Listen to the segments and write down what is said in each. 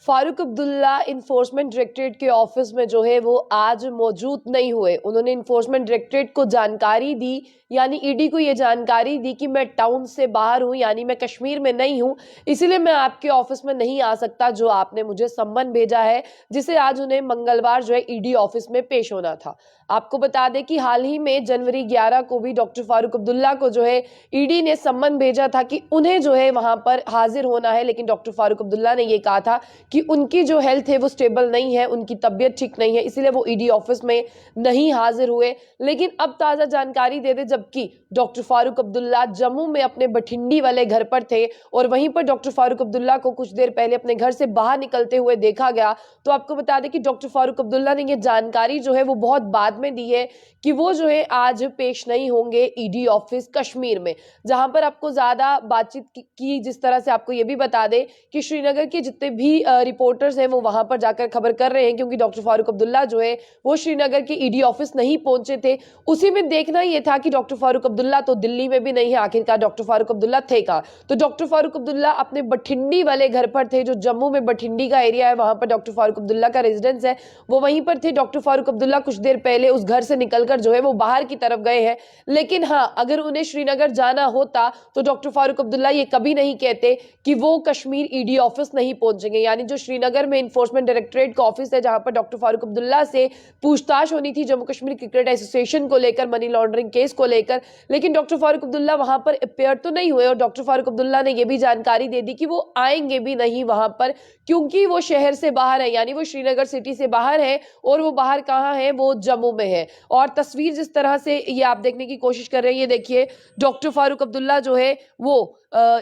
Farooq Abdullah enforcement directorate के office में जो है वो आज मौजूद नहीं हुए। उन्होंने इन्फोर्समेंट डायरेक्टरेट को जानकारी दी, यानी ईडी को ये जानकारी दी कि मैं टाउन से बाहर हूं, यानी मैं कश्मीर में नहीं हूं, इसीलिए मैं आपके ऑफिस में नहीं आ सकता जो आपने मुझे सम्मन भेजा है, जिसे आज उन्हें मंगलवार जो है ईडी ऑफिस में पेश होना था। आपको बता दें कि हाल ही में जनवरी 11 को भी डॉक्टर फारूक अब्दुल्ला को जो है ईडी ने सम्मन भेजा था कि उन्हें जो है वहां पर हाजिर होना है, लेकिन डॉक्टर फारूक अब्दुल्ला ने ये कहा था कि उनकी जो हेल्थ है वो स्टेबल नहीं है, उनकी तबीयत ठीक नहीं है, इसीलिए वो ईडी ऑफिस में नहीं हाजिर हुए। लेकिन अब ताजा जानकारी दे दे, जबकि डॉक्टर फारूक अब्दुल्ला जम्मू में अपने बठिंडी वाले घर पर थे और वहीं पर डॉक्टर फारूक अब्दुल्ला को कुछ देर पहले अपने घर से बाहर निकलते हुए देखा गया। तो आपको बता दें कि डॉक्टर फारूक अब्दुल्ला ने ये जानकारी जो है वो बहुत बाद में दी है कि वो जो है आज पेश नहीं होंगे ईडी ऑफिस कश्मीर में, जहां पर आपको ज्यादा बातचीत की जिस तरह से आपको ये भी बता दें कि श्रीनगर के जितने भी रिपोर्टर्स हैं वो वहां पर जाकर खबर कर रहे हैं, क्योंकि डॉक्टर फारूक अब्दुल्ला जो है वो श्रीनगर के ईडी ऑफिस नहीं पहुंचे थे। उसी में देखना यह था कि डॉक्टर फारूक अब्दुल्ला तो दिल्ली में भी नहीं है, आखिरकार डॉक्टर फारूक अब्दुल्ला थे कहां। तो डॉक्टर फारूक अब्दुल्ला अपने बठिंडी वाले घर पर थे, जो जम्मू में बठिंडी का एरिया है, वहां पर डॉक्टर फारूक अब्दुल्ला का रेजिडेंस है, वो वहीं पर थे। डॉक्टर फारूक अब्दुल्ला कुछ देर पहले उस घर से निकलकर जो है वो बाहर की तरफ गए हैं। लेकिन हाँ, अगर उन्हें श्रीनगर जाना होता तो डॉक्टर फारूक अब्दुल्ला ये कभी नहीं कहते कि वो कश्मीर ईडी ऑफिस नहीं पहुंचेंगे, यानी जो श्रीनगर में इन्फोर्समेंट डायरेक्टरेट का ऑफिस है जहां पर डॉक्टर फारूक अब्दुल्ला से पूछताछ होनी थी जम्मू कश्मीर क्रिकेट एसोसिएशन को लेकर, मनी लॉन्ड्रिंग केस को लेकर, लेकिन डॉक्टर फारूक अब्दुल्ला वहां पर अपेयर तो नहीं हुए। और डॉक्टर फारूक अब्दुल्ला ने यह भी जानकारी दे दी कि वो आएंगे भी नहीं वहां पर, क्योंकि वो शहर से बाहर है, यानी वो श्रीनगर सिटी से बाहर है। और वो बाहर कहाँ है, वो जम्मू में है। और तस्वीर जिस तरह से ये आप देखने की कोशिश कर रहे हैं, ये देखिए डॉक्टर फारूक अब्दुल्ला जो है वो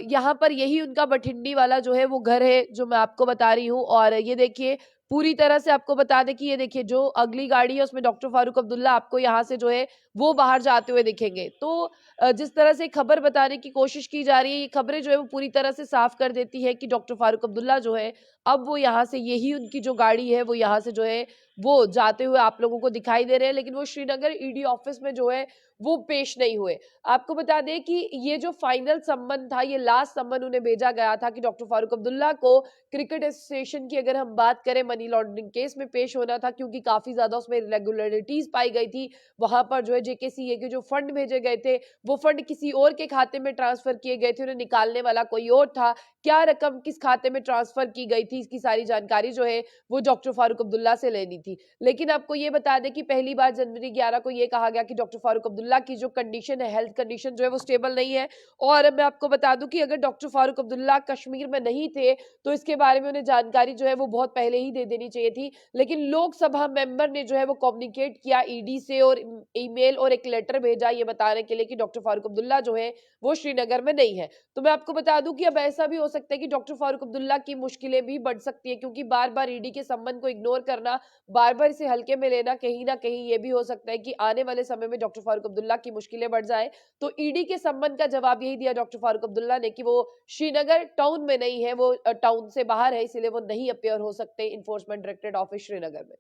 यहाँ पर यही उनका बठिंडी वाला जो है वो घर है जो मैं आपको बता रही हूँ। और ये देखिए पूरी तरह से आपको बता दें कि ये देखिए जो अगली गाड़ी है उसमें डॉक्टर फारूक अब्दुल्ला आपको यहाँ से जो है वो बाहर जाते हुए दिखेंगे। तो जिस तरह से खबर बताने की कोशिश की जा रही है, ये खबरें जो है वो पूरी तरह से साफ कर देती है कि डॉक्टर फारूक अब्दुल्ला जो है अब वो यहाँ से, यही उनकी जो गाड़ी है वो यहाँ से जो है वो जाते हुए आप लोगों को दिखाई दे रहे हैं, लेकिन वो श्रीनगर ईडी ऑफिस में जो है वो पेश नहीं हुए। आपको बता दें कि ये जो फाइनल सम्मन था, ये लास्ट सम्मन उन्हें भेजा गया था कि डॉक्टर फारूक अब्दुल्ला को क्रिकेट एसोसिएशन की अगर हम बात करें मनी लॉन्ड्रिंग केस में पेश होना था, क्योंकि काफी ज्यादा उसमें इरेगुलरिटीज पाई गई थी। वहां पर जो है जेकेसीए के जो फंड भेजे गए थे वो फंड किसी और के खाते में ट्रांसफर किए गए थे, उन्हें निकालने वाला कोई और था। क्या रकम किस खाते में ट्रांसफर की गई थी, इसकी सारी जानकारी जो है वो डॉक्टर फारूक अब्दुल्ला से लेनी थी। लेकिन आपको ये बता दें कि पहली बार जनवरी 11 को ये कहा गया कि डॉक्टर फारूक अब्दुल्ला की जो कंडीशन है, हेल्थ कंडीशन जो है वो स्टेबल नहीं है। और मैं आपको बता दूं कि अगर डॉक्टर फारूक अब्दुल्ला कश्मीर में नहीं थे तो इसके बारे में उन्हें जानकारी जो है वो बहुत पहले ही दे देनी चाहिए थी। लेकिन लोकसभा मेंबर ने जो है वो कम्युनिकेट किया ईडी से और ईमेल और एक लेटर भेजा ये बताने के लिए कि डॉक्टर फारूक अब्दुल्ला जो है वो श्रीनगर में नहीं है। तो मैं आपको बता दूं कि अब ऐसा भी हो सकता है कि डॉक्टर फारूक अब्दुल्ला की मुश्किलें भी बढ़ सकती है, क्योंकि बार बार ईडी के सम्मन को इग्नोर करना, बार बार इसे हल्के में लेना, कहीं ना कहीं ये भी हो सकता है कि आने वाले समय में डॉक्टर फारूक अब्दुल्ला की मुश्किलें बढ़ जाए। तो ईडी के सम्मन का जवाब यही दिया डॉक्टर फारूक अब्दुल्ला ने कि वो श्रीनगर टाउन में नहीं है, वो टाउन से बाहर है, इसलिए वो नहीं अपेयर हो सकते इन्फोर्समेंट डायरेक्टरेट ऑफिस श्रीनगर में।